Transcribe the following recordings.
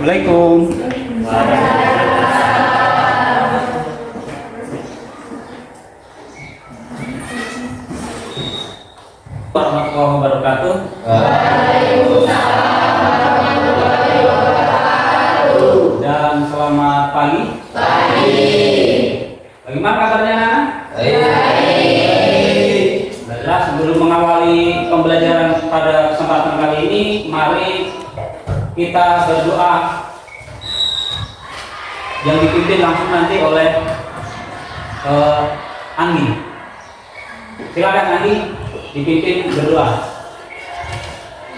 Assalamualaikum. Warahmatullahi wabarakatuh. Dan selamat pagi. Bagaimana kabarnya, anak? Baiklah, sebelum mengawali pembelajaran pada kesempatan kali ini, mari kita berdoa yang dipimpin langsung nanti oleh Andi. Silakan Andi, dipimpin berdoa.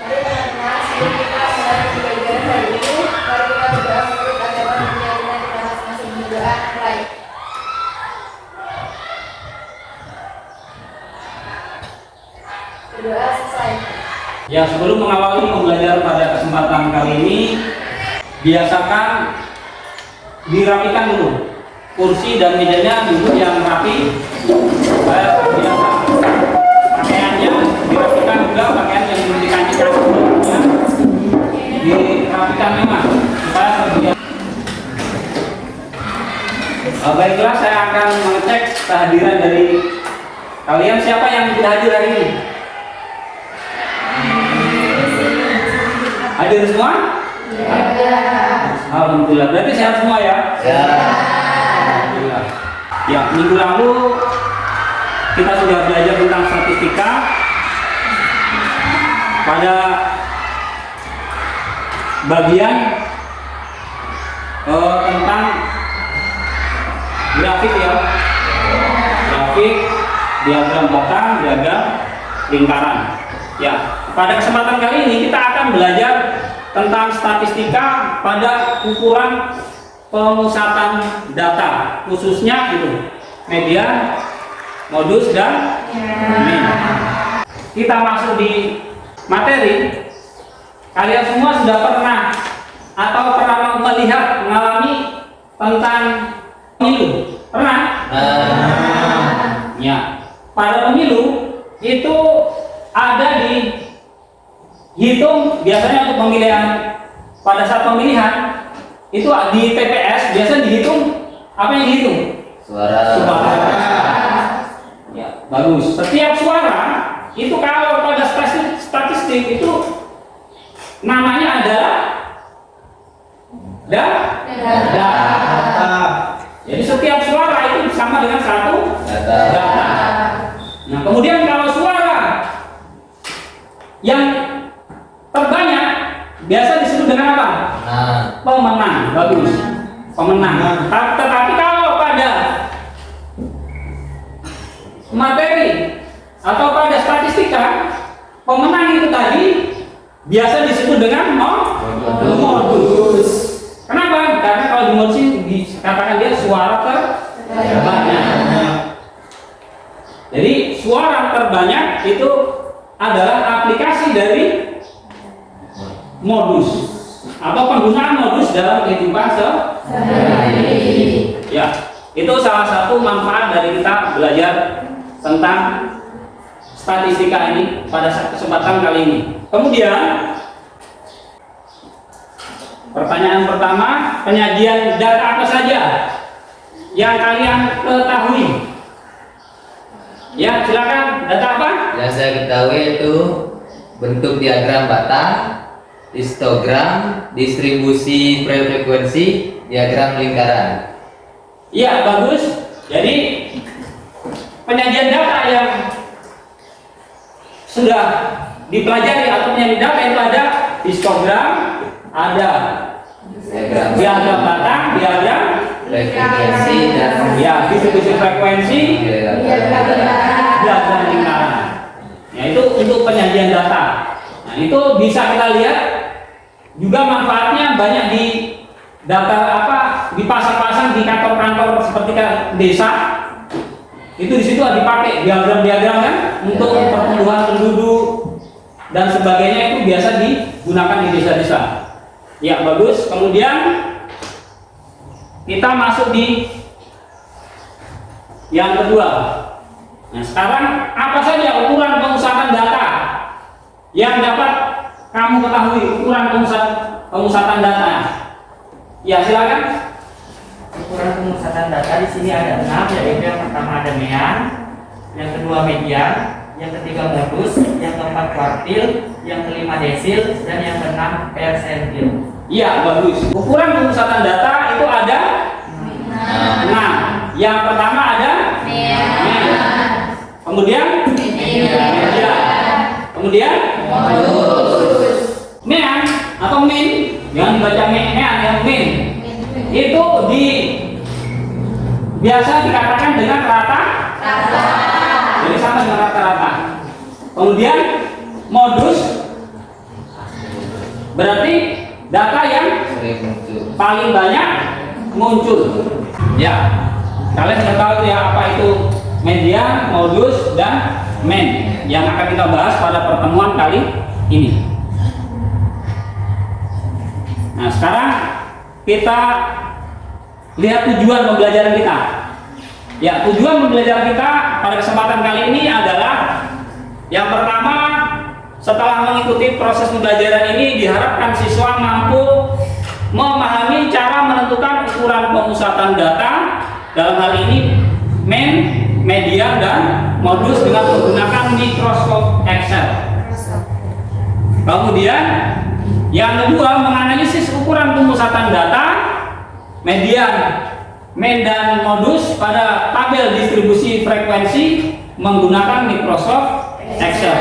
Mari teman-teman, sebelum kita mulai pembelajaran hari ini, mari kita berdoa menurut agama dan keyakinan kita masing-masing. Berdoa mulai. Berdoa selesai. Ya, sebelum mengawali pembelajaran pada kesempatan kali ini, biasakan dirapikan dulu kursi dan mejanya, duduk yang rapi. Biasa pakaiannya dirapikan juga, pakaian yang belum dikancikan sebelumnya dirapikan memang supaya terbiasa. Baiklah, saya akan mengecek kehadiran dari kalian. Siapa yang tidak hadir hari ini? Hadir semua? Ya. Alhamdulillah. Berarti sehat semua ya? Ya. Alhamdulillah. Ya, minggu lalu kita sudah belajar tentang statistika pada bagian tentang grafik ya. Grafik, diagram batang, diagram lingkaran. Ya, pada kesempatan kali ini kita akan belajar tentang statistika pada ukuran pemusatan data, khususnya itu median, modus, dan min. Kita masuk di materi. Kalian semua sudah pernah atau pernah melihat, mengalami tentang pemilu? Pernah? Ya. Pada pemilu itu ada dihitung biasanya untuk pemilihan. Pada saat pemilihan itu di TPS biasanya dihitung apa yang dihitung? Suara. Ya, bagus. Setiap suara itu kalau pada statistik itu namanya adalah data. Jadi setiap suara itu sama dengan satu data. Nah, kemudian kalau suara yang terbanyak biasa disebut dengan apa? Pemenang. Bagus. Pemenang. Tetapi kalau pada materi atau pada statistika, pemenang itu tadi biasa disebut dengan modus. Kenapa? Karena kalau di modus ini dikatakan dia suara terbanyak. Jadi suara terbanyak itu adalah aplikasi dari modus atau penggunaan modus dalam kehidupan sehari-hari. Ya, itu salah satu manfaat dari kita belajar tentang statistika ini pada kesempatan kali ini. Kemudian pertanyaan pertama, penyajian data apa saja yang kalian ketahui? Ya, silakan. Data apa? Yang saya ketahui itu bentuk diagram batang, histogram, distribusi frekuensi, diagram lingkaran. Iya, bagus. Jadi penyajian data yang sudah dipelajari atau penyajian data itu ada histogram, ada diagram batang, diagram Frekuensi dan ya distribusi frekuensi, diagram lingkaran. Ya, itu untuk penyajian data. Nah, itu bisa kita lihat juga manfaatnya banyak di data dipasang-pasang di kantor-kantor seperti desa. Itu di situ dipakai diagram-diagram kan untuk pertumbuhan penduduk dan sebagainya, itu biasa digunakan di desa-desa. Ya, bagus. Kemudian kita masuk di yang kedua. Nah, sekarang apa saja ukuran pemusatan data yang dapat kamu ketahui? Ukuran pemusatan data Ya, silakan. Ukuran pemusatan data di sini ada 6, yaitu yang pertama ada mean, yang kedua median, yang ketiga modus, yang keempat kuartil, yang kelima desil, dan yang keenam persentil. Iya, bagus. Ukuran pemusatan data itu ada 6. Yang pertama ada mean. Kemudian median. Kemudian Modus. mean atau min, jangan dibaca mean ya, min. Itu biasa dikatakan dengan rata. Jadi sama dengan rata-rata. Kemudian modus berarti data yang Sering muncul. paling banyak muncul. Ya, kalian sudah tahu ya apa itu median, modus, dan mean yang akan kita bahas pada pertemuan kali ini. Nah, sekarang kita lihat tujuan pembelajaran kita. Ya, tujuan pembelajaran kita pada kesempatan kali ini adalah yang pertama, setelah mengikuti proses pembelajaran ini diharapkan siswa mampu memahami cara menentukan ukuran pemusatan data, dalam hal ini mean, median, dan modus dengan menggunakan Microsoft Excel. Kemudian yang kedua, menganalisis ukuran pemusatan data, median, mean, dan modus pada tabel distribusi frekuensi menggunakan Microsoft Excel.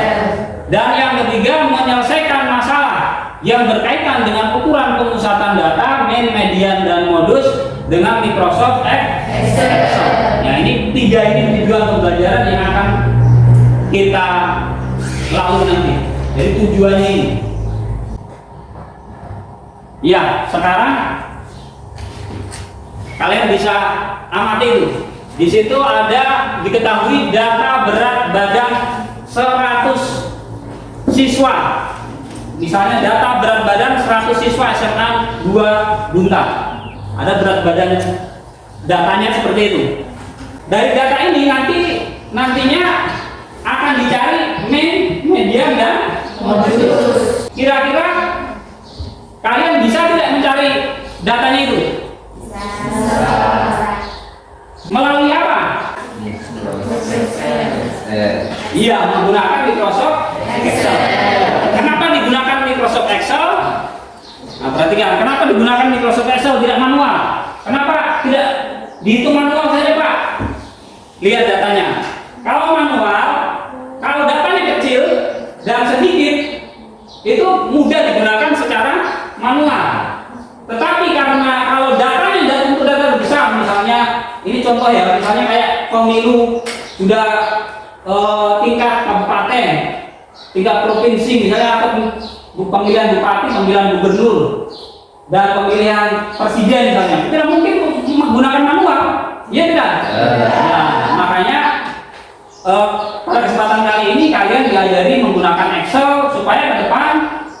Dan yang ketiga, menyelesaikan masalah yang berkaitan dengan ukuran pemusatan data, mean, median, dan modus dengan Microsoft Excel. Ya, ini tiga ini tujuan pembelajaran yang akan kita lalui nanti. Jadi tujuannya ini. Ya, sekarang kalian bisa amati itu. Di situ ada diketahui data berat badan 100 siswa. Misalnya data berat badan 100 siswa SMA 2 Dunta. Ada berat badan datanya seperti itu. Dari data ini nantinya akan dicari mean, median, dan modus. Kira-kira kalian bisa tidak mencari datanya itu? Melalui apa? Iya, menggunakan Microsoft Excel. Kenapa digunakan Microsoft Excel? Nah, perhatikan, kenapa digunakan Microsoft Excel tidak manual? Kenapa tidak dihitung manual saja, Pak? Lihat datanya. Kalau manual, kalau datanya kecil dan sedikit, itu mudah digunakan secara manual. Tetapi karena kalau datanya untuk data besar, misalnya ini contoh ya, misalnya kayak pemilu sudah tingkat kabupaten, tingkat provinsi, misalnya atau pemilihan bupati, pemilihan gubernur, dan pemilihan presiden misalnya, tidak mungkin menggunakan manual, ya tidak? Nah, makanya pada kesempatan kali ini kalian diajari menggunakan Excel supaya ke depan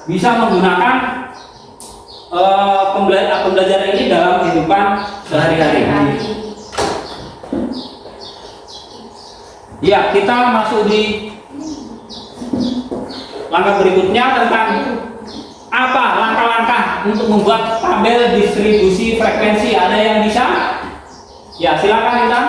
bisa menggunakan pembelajaran ini dalam kehidupan sehari-hari. Ya, kita masuk di langkah berikutnya tentang apa langkah-langkah untuk membuat tabel distribusi frekuensi. Ada yang bisa? Ya, silakan kita.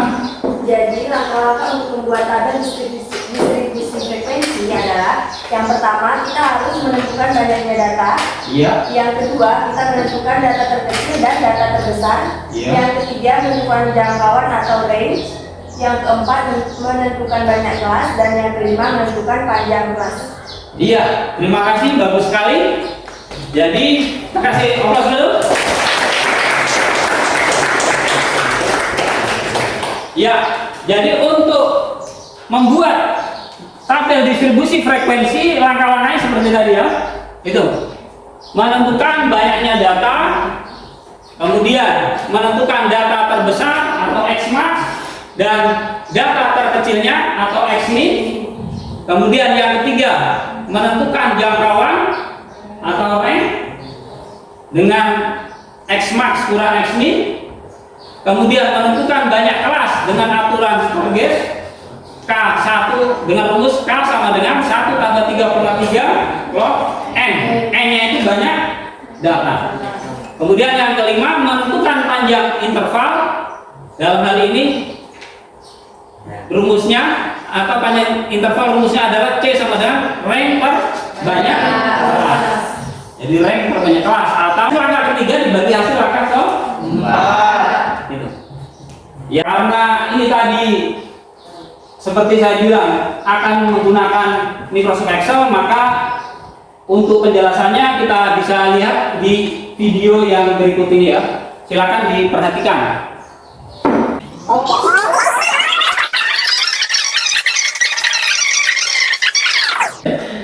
Jadi langkah-langkah untuk membuat tabel distribusi frekuensi adalah yang pertama kita harus menentukan banyaknya data. Iya. Yang kedua kita menentukan data terkecil dan data terbesar. Iya. Yang ketiga menentukan jangkauan atau range. Yang keempat menentukan banyak kelas, dan yang kelima menentukan panjang kelas. Iya, terima kasih, bagus sekali. Jadi kita kasih aplaus dulu. Ya, jadi untuk membuat tabel distribusi frekuensi, langkah-langkahnya seperti tadi ya. Itu menentukan banyaknya data, kemudian menentukan data terbesar atau Xmax dan data terkecilnya atau Xmin. Kemudian yang ketiga menentukan jangkauan atau range dengan Xmax kurang Xmin. Kemudian menentukan banyak kelas dengan aturan Stargate K1 dengan rumus K sama dengan 1 tambah 3,3 log N. N nya itu banyak data. Kemudian yang kelima, menentukan panjang interval. Dalam hal ini rumusnya atau panjang interval rumusnya adalah C sama dengan rank per banyak kelas. Jadi rank per banyak kelas atau angka ketiga dibagi hasil angka keempat. Gitu. Ya, karena ini tadi seperti saya bilang akan menggunakan Microsoft Excel, maka untuk penjelasannya kita bisa lihat di video yang berikut ini ya. Silakan diperhatikan.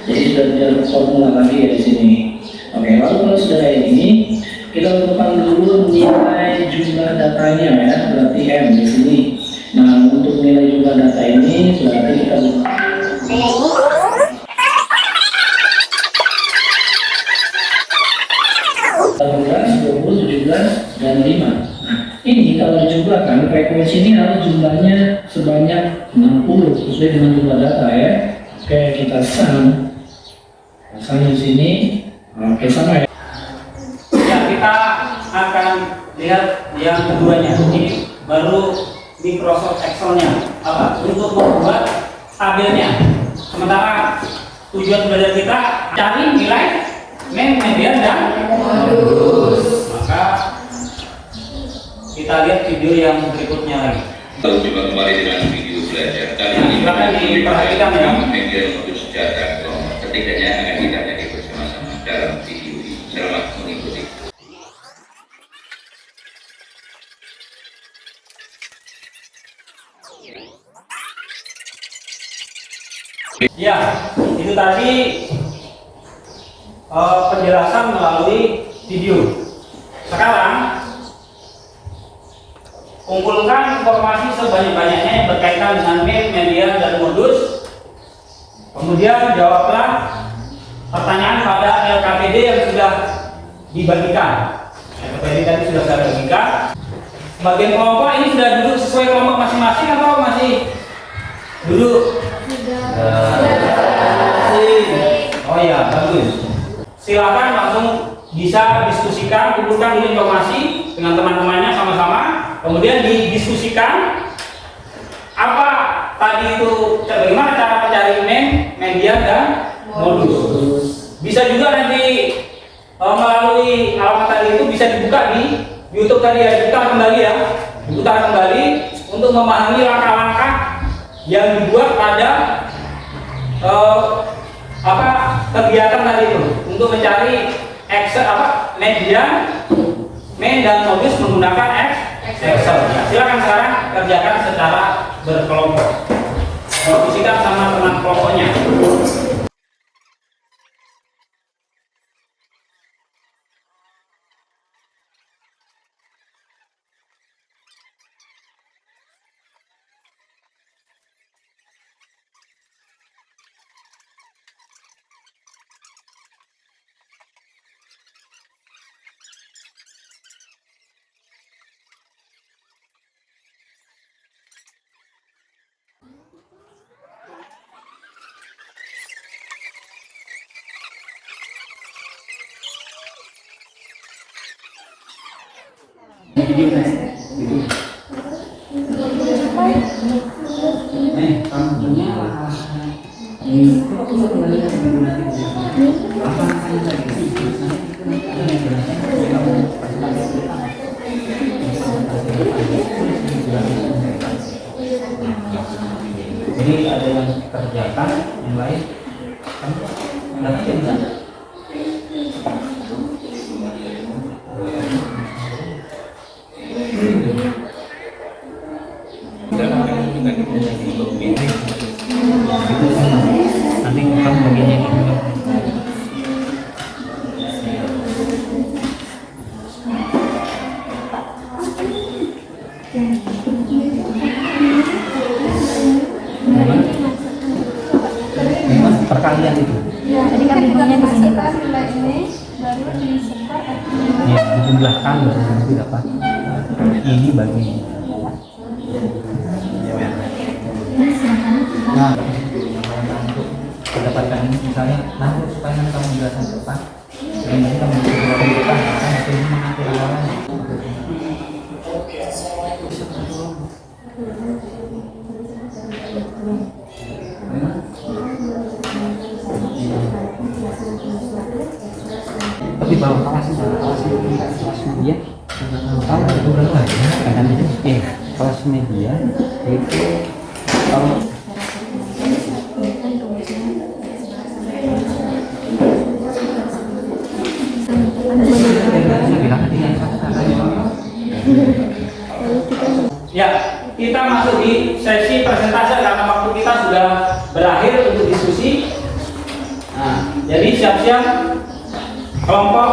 Jadi sudah tidak formula lagi ya di sini. Oke, lalu kalau sudah ini kita tentukan dulu nilai jumlah datanya ya, berarti M di sini. Nah, untuk nilai jumlah data ini berarti kita 18, 20, 17, dan 5. Nah, ini kalau dijumlahkan frekuensi ini harus jumlahnya sebanyak 60 sesuai dengan jumlah data ya. Oke, kita sum di sini. Oke, sama ya. Ya, kita akan lihat yang keduanya. Ini baru Microsoft Excel-nya apa? Untuk membuat tabelnya. Sementara tujuan belajar kita cari nilai mean, median, dan modus. Maka kita lihat video yang berikutnya lagi. Lalu coba kembali dengan video belajar kali ini. Silakan diperhatikan ya. Median modus data kelompok ketiganya akan kita pelajari bersama-sama dalam video ini. Selamat mengikuti. Ya, itu tadi penjelasan melalui video. Sekarang kumpulkan informasi sebanyak-banyaknya yang berkaitan dengan mean, median, dan modus. Kemudian jawablah pertanyaan pada LKPD yang sudah dibagikan. LKPD tadi sudah saya bagikan. Sebagian kelompok ini sudah duduk sesuai kelompok masing-masing atau masih duduk? Oh ya, bagus. Silakan langsung bisa diskusikan, kumpulkan dulu informasi dengan teman-temannya sama-sama, kemudian didiskusikan apa tadi itu, bagaimana cara mencari mean, median, dan modus. Bisa juga nanti melalui alamat tadi itu bisa dibuka di YouTube tadi ya, diputar kembali ya, diputar kembali untuk memahami langkah-langkah yang dibuat pada kegiatan tadi itu untuk mencari median, mean, dan modus menggunakan Excel. Nah, silakan sekarang kerjakan secara berkelompok. Diskusikan sama teman kelompoknya. Jadi ada yang kerjakan, yang lain nggak kerja. Nanti kamu bagiannya gitu. Perkalian itu. Ya, tadi kan bingungnya di sini kan nilai ini baru disebar. Ya, dijumlahkan baru nanti dapat ini bagi. Nah, untuk mendapatkan ini misalnya, nanti supaya kamu jelasin cepat, Tapi bawa kelas media tahu itu berapa ya? Kelas media itu kalau ya, kita masuk di sesi presentasi karena waktu kita sudah berakhir untuk diskusi. Nah, jadi siap-siap kelompok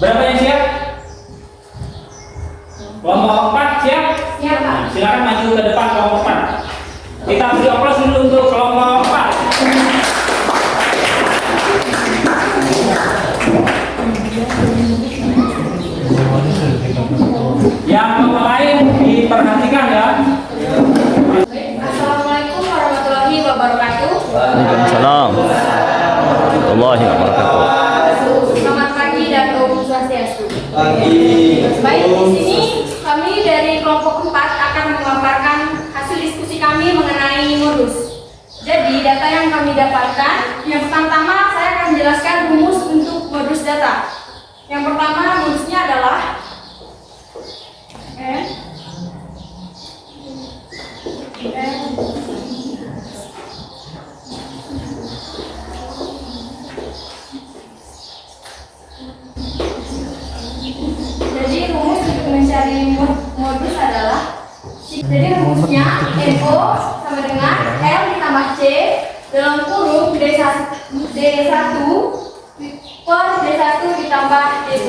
berapa yang siap? Kelompok 4 siap? Siap, Pak. Nah, silakan maju ke depan kelompok 4. Kita beri aplaus dulu untuk kelompok 4. Yang kelompok lain diperhatikan ya. Assalamualaikum warahmatullahi wabarakatuh. Waalaikumsalam warahmatullahi wabarakatuh. Selamat pagi dan Om Swastiastu. Baik, di sini kami dari kelompok 4 akan memaparkan hasil diskusi kami mengenai modus. Jadi, data yang kami dapatkan, yang pertama saya akan menjelaskan rumus untuk modus data. Yang pertama, modusnya adalah jadi rumus untuk mencari modus adalah rumusnya NO sama dengan L ditambah C dalam kurung D1 per D1 ditambah D2.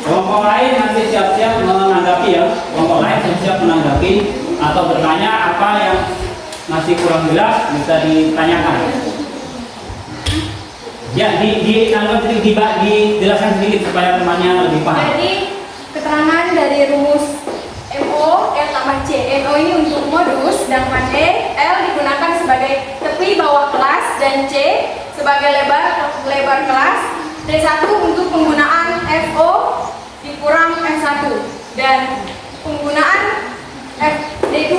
Kelompok lain nanti siap-siap menanggapi ya. Kelompok lain siap-siap menanggapi atau bertanya apa yang masih kurang jelas bisa ditanyakan. Ya, dijelaskan sedikit supaya temannya lebih paham. Jadi keterangan dari rumus MO L tambah C. NO ini untuk modus, sedangkan L digunakan sebagai tepi bawah kelas dan C sebagai lebar kelas. D1 untuk penggunaan FO dikurang F1 dan penggunaan D2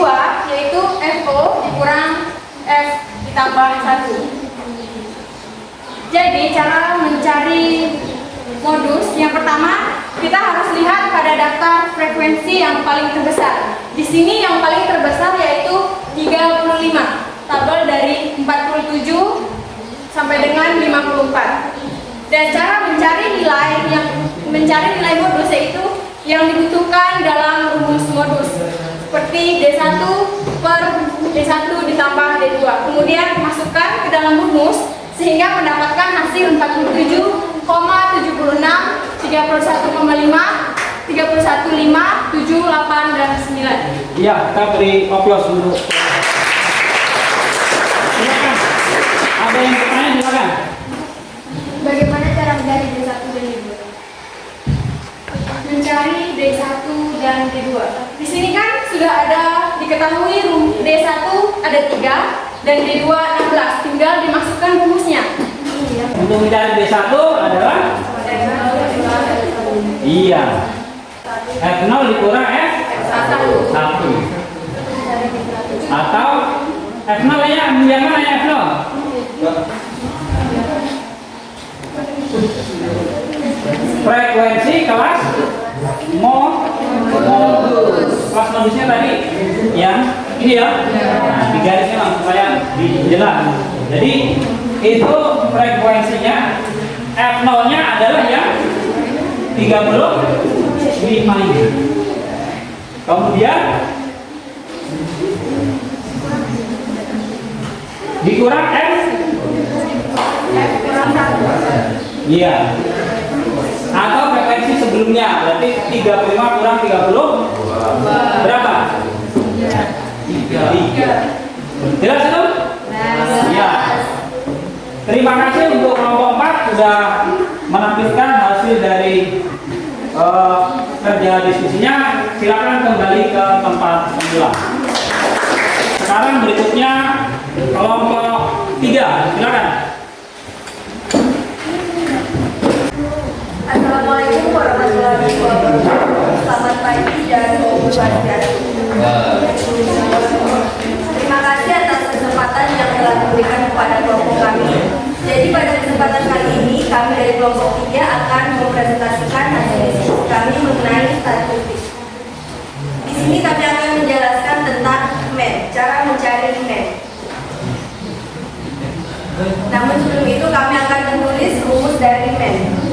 yaitu FO dikurang F ditambah 1. Jadi cara mencari modus yang pertama kita harus lihat pada daftar frekuensi yang paling terbesar. Di sini yang paling terbesar yaitu 35, tabel dari 47 sampai dengan 54. Dan cara mencari nilai modus yaitu yang dibutuhkan dalam rumus modus seperti D1 per D1 ditambah D2. Kemudian masukkan ke dalam rumus sehingga mendapatkan hasil 47,76, 31,5, 31,5, 7, 8, dan 9. Iya, kita beri aplaus dulu. Silakan. Ada yang bertanya silakan. Bagaimana cara mencari D1 dan D2? Mencari D1 dan D2. Di sini kan sudah ada diketahui D1 ada 3 dan D2 16. Tinggal dimasukkan rumusnya. Untuk mencari D1 adalah iya. F0 dikurang F1. Atau F0 ya, yang mana ya F0? Frekuensi kelas modus. Kelas modusnya tadi yang ini ya. Nah, di garisnya langsung supaya dijelas. Jadi itu frekuensinya F0-nya adalah yang 35 ini. Kemudian dikurang F Iya. Atau frekuensi sebelumnya, berarti 35 kurang 30 berapa? 3. Jelas itu? Ya. Terima kasih untuk kelompok 4 sudah menampilkan hasil dari kerja diskusinya. Silakan kembali ke tempat semula. Sekarang berikutnya kelompok 3, silakan. Assalamualaikum warahmatullahi wabarakatuh. Selamat pagi dan Om Swastiastu. Terima kasih atas kesempatan yang telah diberikan kepada kelompok kami. Jadi pada kesempatan kali ini kami dari kelompok 3 akan mempresentasikan hasil diskusi kami mengenai statistik. Di sini kami akan menjelaskan tentang MEN, cara mencari MEN. Namun sebelum itu kami akan menulis rumus dari MEN.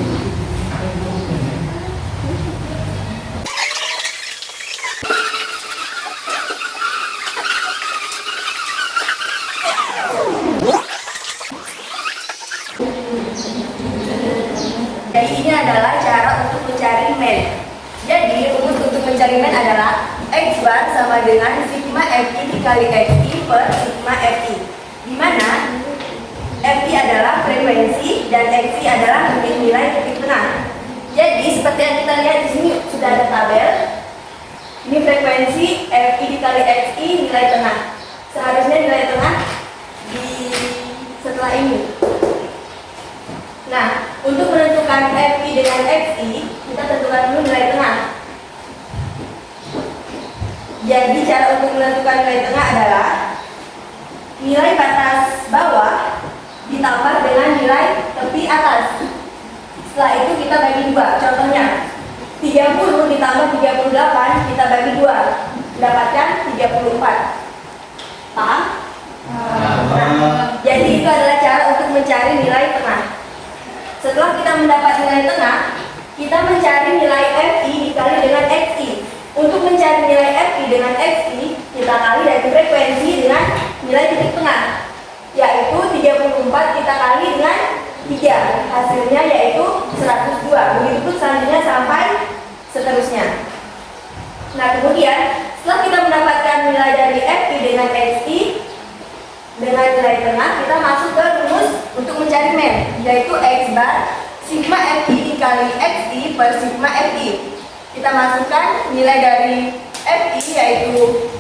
Jadi ini adalah cara untuk mencari MEN. Jadi rumus untuk mencari MEN adalah X bar sama dengan sigma FI dikali XI per sigma FI, di mana FI adalah frekuensi dan XI adalah nilai titik tengah. Jadi seperti yang kita lihat di sini sudah ada tabel. Ini frekuensi FI dikali XI nilai tengah. Seharusnya nilai tengah di setelah ini. Nah, untuk menentukan FI dengan XI, kita tentukan dulu nilai tengah. Jadi cara untuk menentukan nilai tengah adalah nilai batas bawah ditambah dengan nilai tepi atas. Setelah itu kita bagi 2. Contohnya 30 ditambah 38 kita bagi 2, mendapatkan 34. Paham? Jadi itu adalah cara untuk mencari nilai tengah. Setelah kita mendapat nilai tengah, kita mencari nilai FI dikali dengan XI. Untuk mencari nilai FI dengan XI, kita kali dari frekuensi dengan nilai titik tengah, yaitu 34 kita kali dengan 3. Hasilnya yaitu 102. Begitu selanjutnya sampai seterusnya. Nah, kemudian setelah kita mendapatkan nilai dari FI dengan XI dengan nilai tengah, kita masuk ke rumus untuk mencari MEN, yaitu X bar sigma FI dikali XI per sigma FI. Kita masukkan nilai dari FI yaitu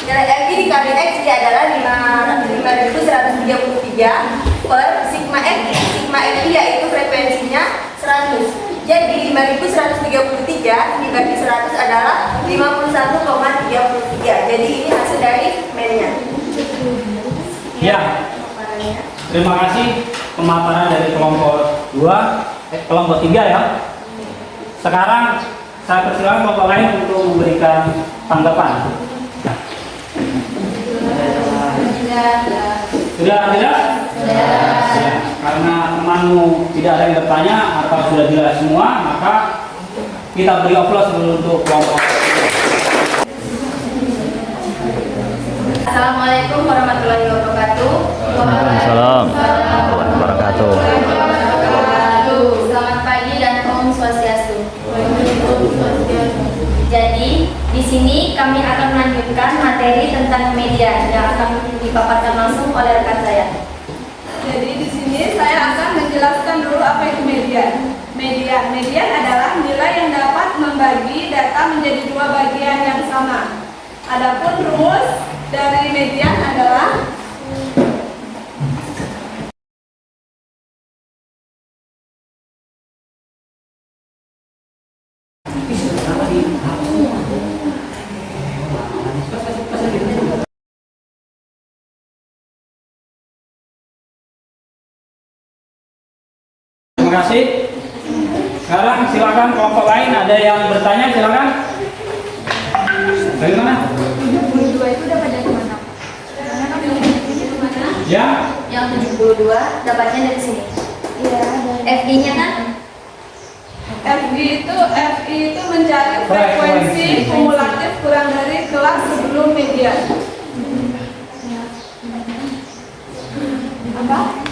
nilai FI dikali XI adalah 5133 per sigma FI. Sigma FI yaitu frekuensinya 100. Jadi 5133 dibagi 100 adalah 51,33. Jadi ini hasil dari MEN-nya. Ya. Terima kasih pemaparan dari kelompok 2, kelompok 3 ya. Sekarang saya persilakan kelompok lain untuk memberikan tanggapan. Sudah jelas? Ya. Karena temanmu tidak ada yang bertanya atau sudah jelas semua, maka kita beri aplaus dulu untuk kelompok. Assalamualaikum warahmatullahi wabarakatuh. Waalaikumsalam warahmatullahi wabarakatuh. Selamat pagi dan Om Swastiastu. Jadi di sini kami akan melanjutkan materi tentang media yang akan dipaparkan langsung oleh rekan saya. Jadi di sini saya akan menjelaskan dulu apa itu median. Median adalah nilai yang dapat membagi data menjadi 2 bagian yang sama. Adapun rumus dari median adalah Terima kasih. Sekarang silakan kelompok lain, ada yang bertanya silakan. Dari mana? 72 itu dapat dari mana? Ya. Yang 72 dapatnya dari sini. Iya. FI-nya kan? FI itu mencari frekuensi kumulatif kurang dari kelas sebelum median. Apa?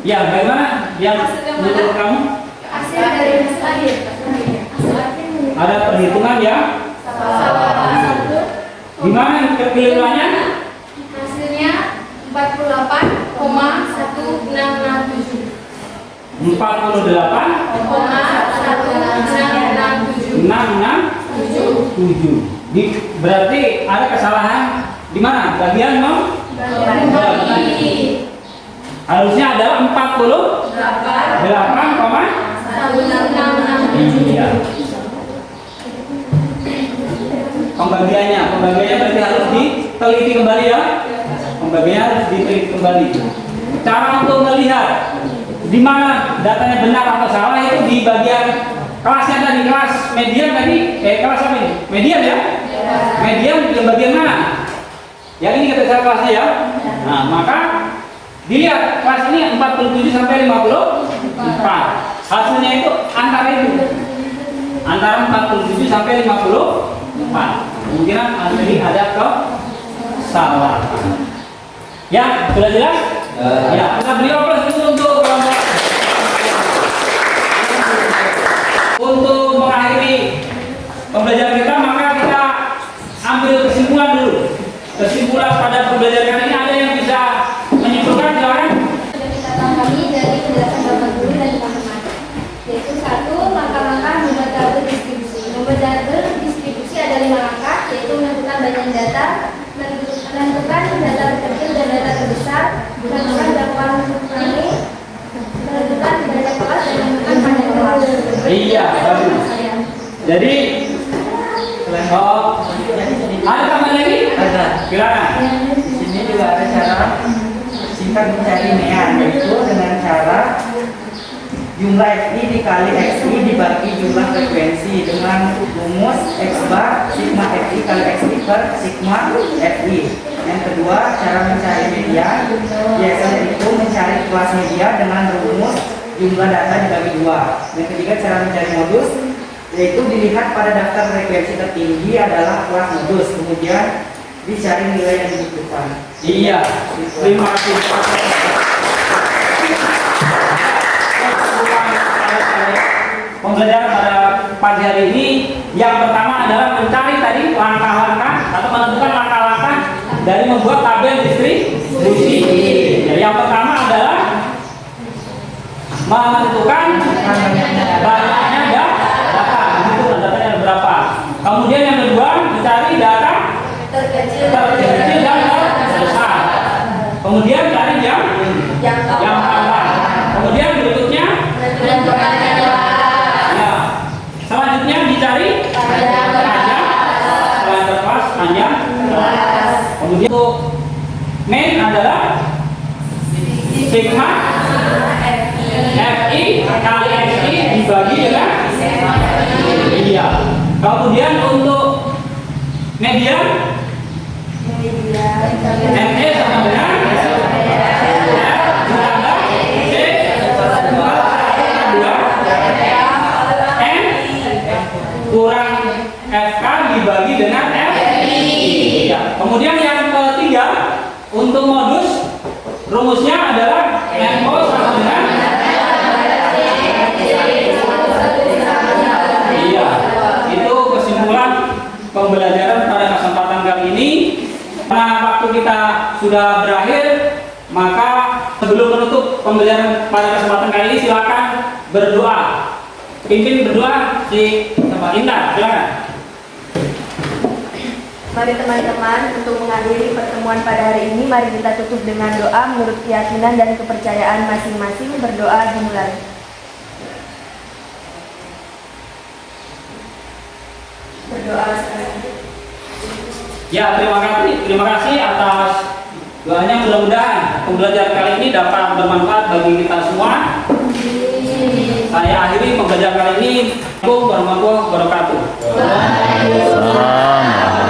Ya, bagaimana? Yang Hasil yang menurut mana? kamu Hasil dari hasil akhir. Hasil akhir ada perhitungan ya? satu. Gimana keliruannya? Hasilnya 48,1667. 48,1667. 667. Berarti ada kesalahan di mana? Bagian Bagi harusnya adalah 48,1667. Iya. Pembagiannya berarti harus diteliti kembali ya. Pembagiannya harus diteliti kembali. Cara untuk melihat di mana datanya benar atau salah itu di bagian kelasnya tadi, kelas median tadi, kelas apa ini? Median ya? Median di bagian mana? Yang ini kita cari kelasnya ya. Nah, maka dilihat kelas ini 47 sampai 54. Hasilnya itu antara 47 sampai 54. Kemungkinan ini ada kesalahan. Ya, sudah jelas? Ya, kita beri aplaus dulu untuk kelompok. Untuk mengakhiri pembelajaran kita, maka kita ambil kesimpulan dulu. Kesimpulan pada pembelajaran ini ada yang bisa menyimpulkan, silakan. kami dari penjelasan Bapak Guru dan teman-teman, yaitu 1. Langkah-langkah membuat tabel distribusi. Membuat tabel distribusi ada 5 langkah, yaitu menentukan bagian data, menentukan data terkecil dan data terbesar, menentukan jangkauan ini, menentukan banyak kelas dan menentukan panjang kelas. Iya, bagus. Jadi, ada tambahan lagi? Ada. Silakan. Di sini juga ada cara singkat mencari mean, yaitu dengan cara jumlah FI dikali XI dibagi jumlah frekuensi dengan rumus X bar sigma FI kali XI per sigma FI. Yang kedua, cara mencari median, biasanya itu mencari kelas median dengan rumus jumlah data dibagi 2. Yang ketiga, cara mencari modus, yaitu dilihat pada daftar frekuensi tertinggi adalah kelas modus, kemudian dicari nilai yang dibutuhkan. Iya, terima kasih. Pembelajaran pada pagi hari ini yang pertama adalah mencari tadi langkah-langkah atau menentukan langkah-langkah dari membuat tabel distribusi. Jadi yang pertama adalah menentukan banyaknya data, menentukan datanya ada berapa. Kemudian yang kedua mencari data terkecil dan terbesar. Kemudian cari yang panjang. Kemudian berikutnya Menentukan ya, selanjutnya dicari panjang kelas panjang. Kemudian untuk main adalah sigma FI kali XI dibagi dengan iya. Kemudian untuk median ME sama dengan kurang FK dibagi dengan FI. Ya. Kemudian yang ketiga untuk modus rumusnya adalah MO sama dengan iya. Itu kesimpulan pembelajaran pada kesempatan kali ini. Karena waktu kita sudah berakhir, maka sebelum menutup pembelajaran pada kesempatan kali ini silakan berdoa. Pimpin berdoa si Bapak Indah, silakan. Mari teman-teman, untuk mengakhiri pertemuan pada hari ini, mari kita tutup dengan doa menurut keyakinan dan kepercayaan masing-masing. Berdoa dimulai. Berdoa sekarang. Ya, terima kasih atas doanya. Mudah-mudahan pembelajaran kali ini dapat bermanfaat bagi kita semua. Saya akhiri pembelajaran kali ini. Assalamualaikum warahmatullahi wabarakatuh. Salam.